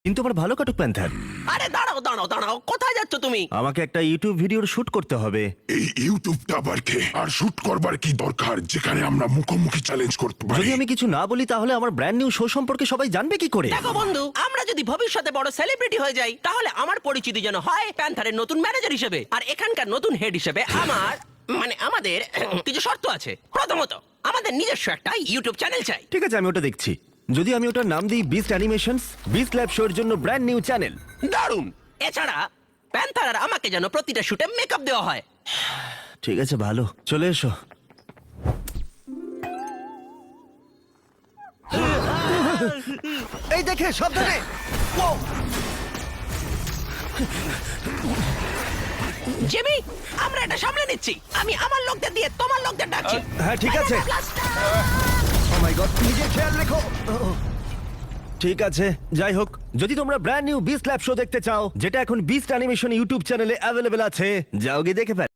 কিন্তু আমার ভালো কাটুক প্যান্থার। আরে দাঁড়াও দাঁড়াও দাঁড়াও, কোথায় যাচ্ছ তুমি? আমাকে একটা ইউটিউব ভিডিওর শুট করতে হবে। এই ইউটিউবটা আবার কে? আর শুট করবার কি দরকার যেখানে আমরা মুখোমুখি চ্যালেঞ্জ করতে পারি? যদি আমি কিছু না বলি তাহলে আমার ব্র্যান্ড নিউ শো সম্পর্কে সবাই জানবে কি করে? দেখো বন্ধু, আমরা যদি ভবিষ্যতে বড় সেলিব্রিটি হয়ে যাই তাহলে আমার পরিচিতি যেন হয় প্যান্থারের নতুন ম্যানেজার হিসেবে, আর এখানকার নতুন হেড হিসেবে আমাদের কিছু শর্ত আছে। প্রথমত, আমাদের নিজস্ব একটা ইউটিউব চ্যানেল চাই। ঠিক আছে, আমি ওটা দেখছি। যদি আমি ওটার নাম দিই বিস্ট অ্যানিমেশনস, বিস্ট ল্যাব শোর জন্য ব্র্যান্ড নিউ চ্যানেল। দারুণ। এছাড়া প্যান্থার আর আমাকে যেন প্রতিটা শুটে মেকআপ দেওয়া হয়। ঠিক আছে, ভালো, চলে এসো। এই দেখে সাবধানে। জেমি, আমরা এটা সামলে নিচ্ছি। আমি আমার লোকদের দিয়ে তোমার লোকদের ডাকছি। হ্যাঁ, ঠিক আছে। ও মাই গড, নিজের খেয়াল রেখো। ঠিক আছে, যাই হোক, যদি তোমরা brand new beast lab show দেখতে চাও, যেটা এখন বিস্ট অ্যানিমেশন ইউটিউব চ্যানেলে অ্যাভেলেবেল আছে, যাও গিয়ে দেখে ফেলো।